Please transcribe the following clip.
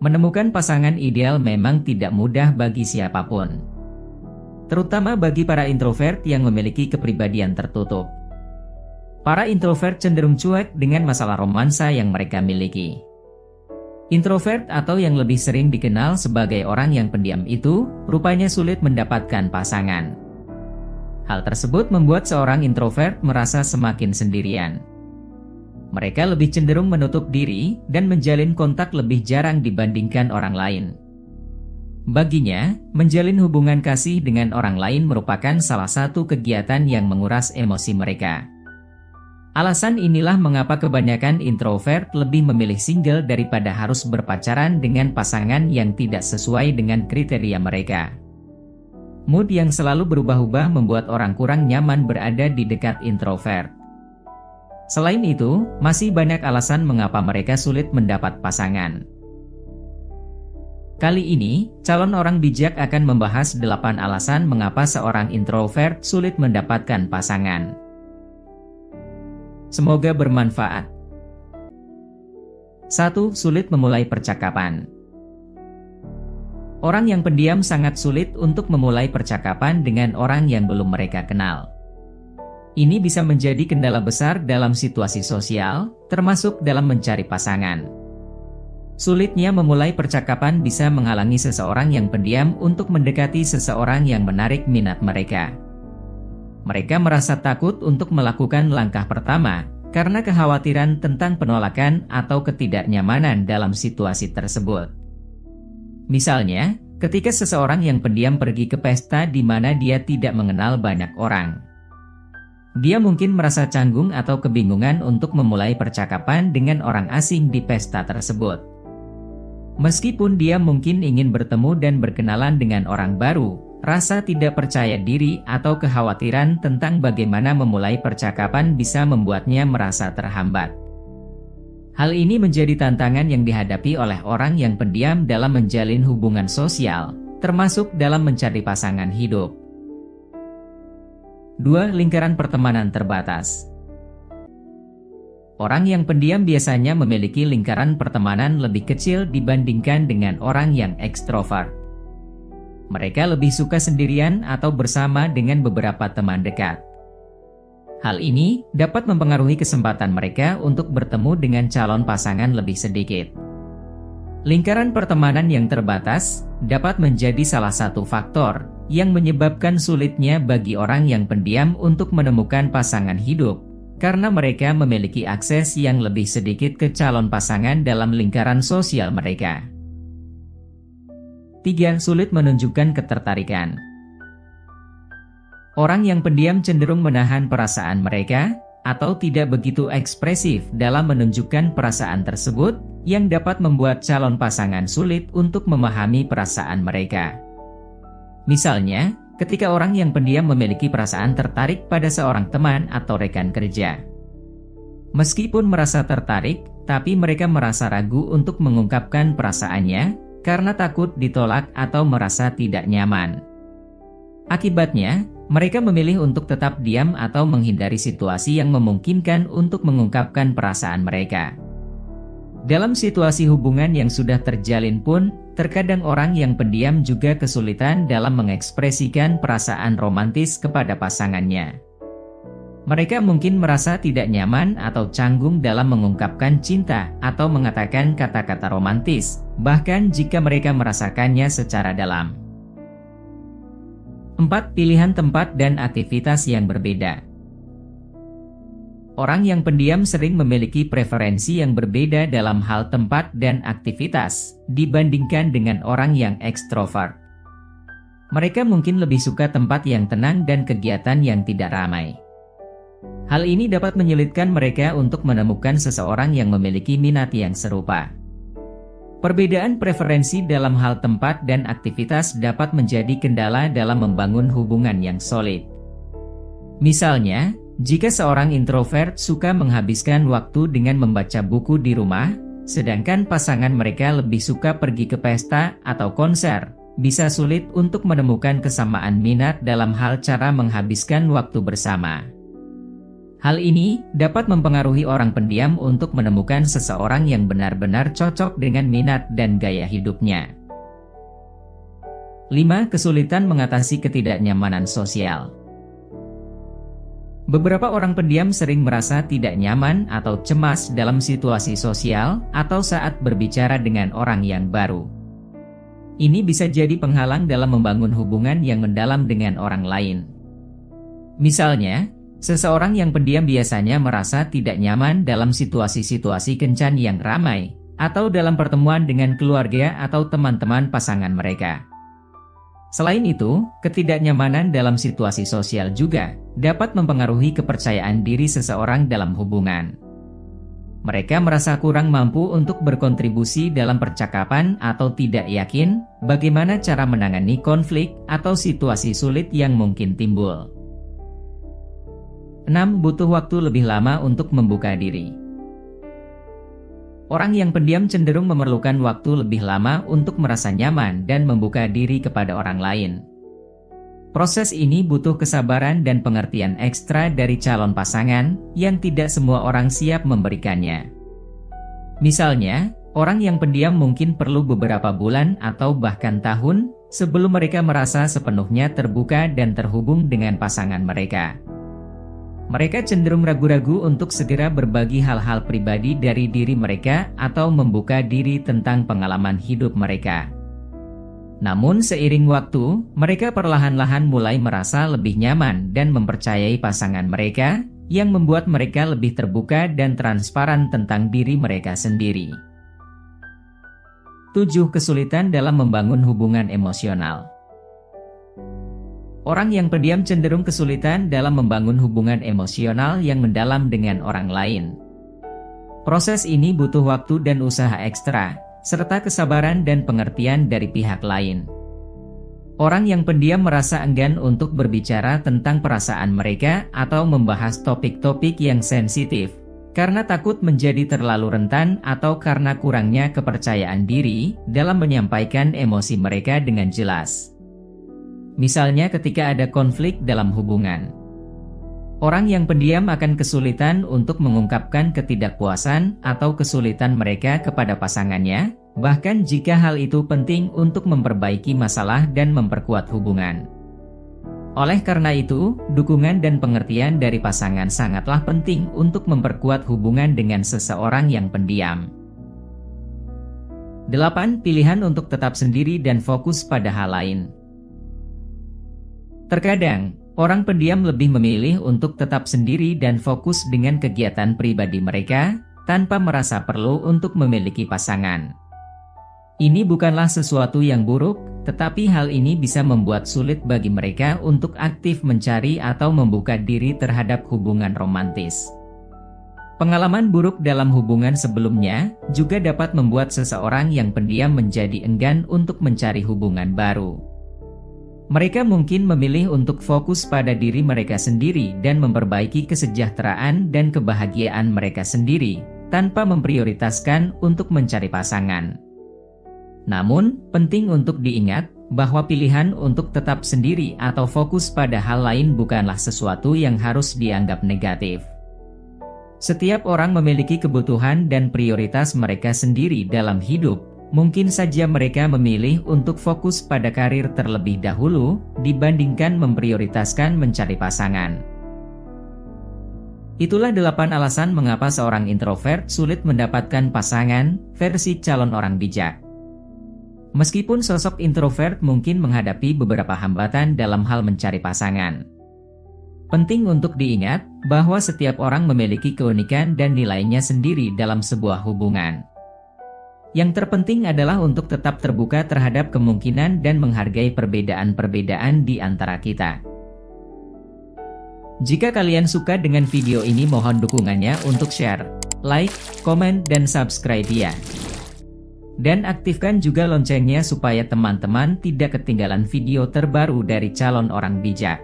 Menemukan pasangan ideal memang tidak mudah bagi siapapun, terutama bagi para introvert yang memiliki kepribadian tertutup. Para introvert cenderung cuek dengan masalah romansa yang mereka miliki. Introvert atau yang lebih sering dikenal sebagai orang yang pendiam itu, rupanya sulit mendapatkan pasangan. Hal tersebut membuat seorang introvert merasa semakin sendirian. Mereka lebih cenderung menutup diri dan menjalin kontak lebih jarang dibandingkan orang lain. Baginya, menjalin hubungan kasih dengan orang lain merupakan salah satu kegiatan yang menguras emosi mereka. Alasan inilah mengapa kebanyakan introvert lebih memilih single daripada harus berpacaran dengan pasangan yang tidak sesuai dengan kriteria mereka. Mood yang selalu berubah-ubah membuat orang kurang nyaman berada di dekat introvert. Selain itu, masih banyak alasan mengapa mereka sulit mendapat pasangan. Kali ini, calon orang bijak akan membahas 8 alasan mengapa seorang introvert sulit mendapatkan pasangan. Semoga bermanfaat. 1. Sulit memulai percakapan. Orang yang pendiam sangat sulit untuk memulai percakapan dengan orang yang belum mereka kenal. Ini bisa menjadi kendala besar dalam situasi sosial, termasuk dalam mencari pasangan. Sulitnya memulai percakapan bisa menghalangi seseorang yang pendiam untuk mendekati seseorang yang menarik minat mereka. Mereka merasa takut untuk melakukan langkah pertama karena kekhawatiran tentang penolakan atau ketidaknyamanan dalam situasi tersebut. Misalnya, ketika seseorang yang pendiam pergi ke pesta di mana dia tidak mengenal banyak orang. Dia mungkin merasa canggung atau kebingungan untuk memulai percakapan dengan orang asing di pesta tersebut. Meskipun dia mungkin ingin bertemu dan berkenalan dengan orang baru, rasa tidak percaya diri atau kekhawatiran tentang bagaimana memulai percakapan bisa membuatnya merasa terhambat. Hal ini menjadi tantangan yang dihadapi oleh orang yang pendiam dalam menjalin hubungan sosial, termasuk dalam mencari pasangan hidup. 2. Lingkaran pertemanan terbatas. Orang yang pendiam biasanya memiliki lingkaran pertemanan lebih kecil dibandingkan dengan orang yang ekstrovert. Mereka lebih suka sendirian atau bersama dengan beberapa teman dekat. Hal ini dapat mempengaruhi kesempatan mereka untuk bertemu dengan calon pasangan lebih sedikit. Lingkaran pertemanan yang terbatas dapat menjadi salah satu faktor yang menyebabkan sulitnya bagi orang yang pendiam untuk menemukan pasangan hidup, karena mereka memiliki akses yang lebih sedikit ke calon pasangan dalam lingkaran sosial mereka. 3. Sulit menunjukkan ketertarikan. Orang yang pendiam cenderung menahan perasaan mereka, atau tidak begitu ekspresif dalam menunjukkan perasaan tersebut, yang dapat membuat calon pasangan sulit untuk memahami perasaan mereka. Misalnya, ketika orang yang pendiam memiliki perasaan tertarik pada seorang teman atau rekan kerja. Meskipun merasa tertarik, tapi mereka merasa ragu untuk mengungkapkan perasaannya, karena takut ditolak atau merasa tidak nyaman. Akibatnya, mereka memilih untuk tetap diam atau menghindari situasi yang memungkinkan untuk mengungkapkan perasaan mereka. Dalam situasi hubungan yang sudah terjalin pun, terkadang orang yang pendiam juga kesulitan dalam mengekspresikan perasaan romantis kepada pasangannya. Mereka mungkin merasa tidak nyaman atau canggung dalam mengungkapkan cinta atau mengatakan kata-kata romantis, bahkan jika mereka merasakannya secara dalam. 4. Pilihan tempat dan aktivitas yang berbeda. Orang yang pendiam sering memiliki preferensi yang berbeda dalam hal tempat dan aktivitas dibandingkan dengan orang yang ekstrovert. Mereka mungkin lebih suka tempat yang tenang dan kegiatan yang tidak ramai. Hal ini dapat menyulitkan mereka untuk menemukan seseorang yang memiliki minat yang serupa. Perbedaan preferensi dalam hal tempat dan aktivitas dapat menjadi kendala dalam membangun hubungan yang solid. Misalnya, jika seorang introvert suka menghabiskan waktu dengan membaca buku di rumah, sedangkan pasangan mereka lebih suka pergi ke pesta atau konser, bisa sulit untuk menemukan kesamaan minat dalam hal cara menghabiskan waktu bersama. Hal ini dapat mempengaruhi orang pendiam untuk menemukan seseorang yang benar-benar cocok dengan minat dan gaya hidupnya. 5. Kesulitan mengatasi ketidaknyamanan sosial. Beberapa orang pendiam sering merasa tidak nyaman atau cemas dalam situasi sosial atau saat berbicara dengan orang yang baru. Ini bisa jadi penghalang dalam membangun hubungan yang mendalam dengan orang lain. Misalnya, seseorang yang pendiam biasanya merasa tidak nyaman dalam situasi-situasi kencan yang ramai, atau dalam pertemuan dengan keluarga atau teman-teman pasangan mereka. Selain itu, ketidaknyamanan dalam situasi sosial juga dapat mempengaruhi kepercayaan diri seseorang dalam hubungan. Mereka merasa kurang mampu untuk berkontribusi dalam percakapan atau tidak yakin bagaimana cara menangani konflik atau situasi sulit yang mungkin timbul. 6. Butuh waktu lebih lama untuk membuka diri. Orang yang pendiam cenderung memerlukan waktu lebih lama untuk merasa nyaman dan membuka diri kepada orang lain. Proses ini butuh kesabaran dan pengertian ekstra dari calon pasangan yang tidak semua orang siap memberikannya. Misalnya, orang yang pendiam mungkin perlu beberapa bulan atau bahkan tahun sebelum mereka merasa sepenuhnya terbuka dan terhubung dengan pasangan mereka. Mereka cenderung ragu-ragu untuk segera berbagi hal-hal pribadi dari diri mereka atau membuka diri tentang pengalaman hidup mereka. Namun seiring waktu, mereka perlahan-lahan mulai merasa lebih nyaman dan mempercayai pasangan mereka, yang membuat mereka lebih terbuka dan transparan tentang diri mereka sendiri. 7. Kesulitan dalam membangun hubungan emosional. Orang yang pendiam cenderung kesulitan dalam membangun hubungan emosional yang mendalam dengan orang lain. Proses ini butuh waktu dan usaha ekstra, serta kesabaran dan pengertian dari pihak lain. Orang yang pendiam merasa enggan untuk berbicara tentang perasaan mereka atau membahas topik-topik yang sensitif, karena takut menjadi terlalu rentan atau karena kurangnya kepercayaan diri dalam menyampaikan emosi mereka dengan jelas. Misalnya ketika ada konflik dalam hubungan. Orang yang pendiam akan kesulitan untuk mengungkapkan ketidakpuasan atau kesulitan mereka kepada pasangannya, bahkan jika hal itu penting untuk memperbaiki masalah dan memperkuat hubungan. Oleh karena itu, dukungan dan pengertian dari pasangan sangatlah penting untuk memperkuat hubungan dengan seseorang yang pendiam. 8. Pilihan untuk tetap sendiri dan fokus pada hal lain. Terkadang, orang pendiam lebih memilih untuk tetap sendiri dan fokus dengan kegiatan pribadi mereka, tanpa merasa perlu untuk memiliki pasangan. Ini bukanlah sesuatu yang buruk, tetapi hal ini bisa membuat sulit bagi mereka untuk aktif mencari atau membuka diri terhadap hubungan romantis. Pengalaman buruk dalam hubungan sebelumnya juga dapat membuat seseorang yang pendiam menjadi enggan untuk mencari hubungan baru. Mereka mungkin memilih untuk fokus pada diri mereka sendiri dan memperbaiki kesejahteraan dan kebahagiaan mereka sendiri, tanpa memprioritaskan untuk mencari pasangan. Namun, penting untuk diingat bahwa pilihan untuk tetap sendiri atau fokus pada hal lain bukanlah sesuatu yang harus dianggap negatif. Setiap orang memiliki kebutuhan dan prioritas mereka sendiri dalam hidup. Mungkin saja mereka memilih untuk fokus pada karir terlebih dahulu, dibandingkan memprioritaskan mencari pasangan. Itulah 8 alasan mengapa seorang introvert sulit mendapatkan pasangan, versi calon orang bijak. Meskipun sosok introvert mungkin menghadapi beberapa hambatan dalam hal mencari pasangan. Penting untuk diingat bahwa setiap orang memiliki keunikan dan nilainya sendiri dalam sebuah hubungan. Yang terpenting adalah untuk tetap terbuka terhadap kemungkinan dan menghargai perbedaan-perbedaan di antara kita. Jika kalian suka dengan video ini, mohon dukungannya untuk share, like, komen, dan subscribe ya. Dan aktifkan juga loncengnya supaya teman-teman tidak ketinggalan video terbaru dari calon orang bijak.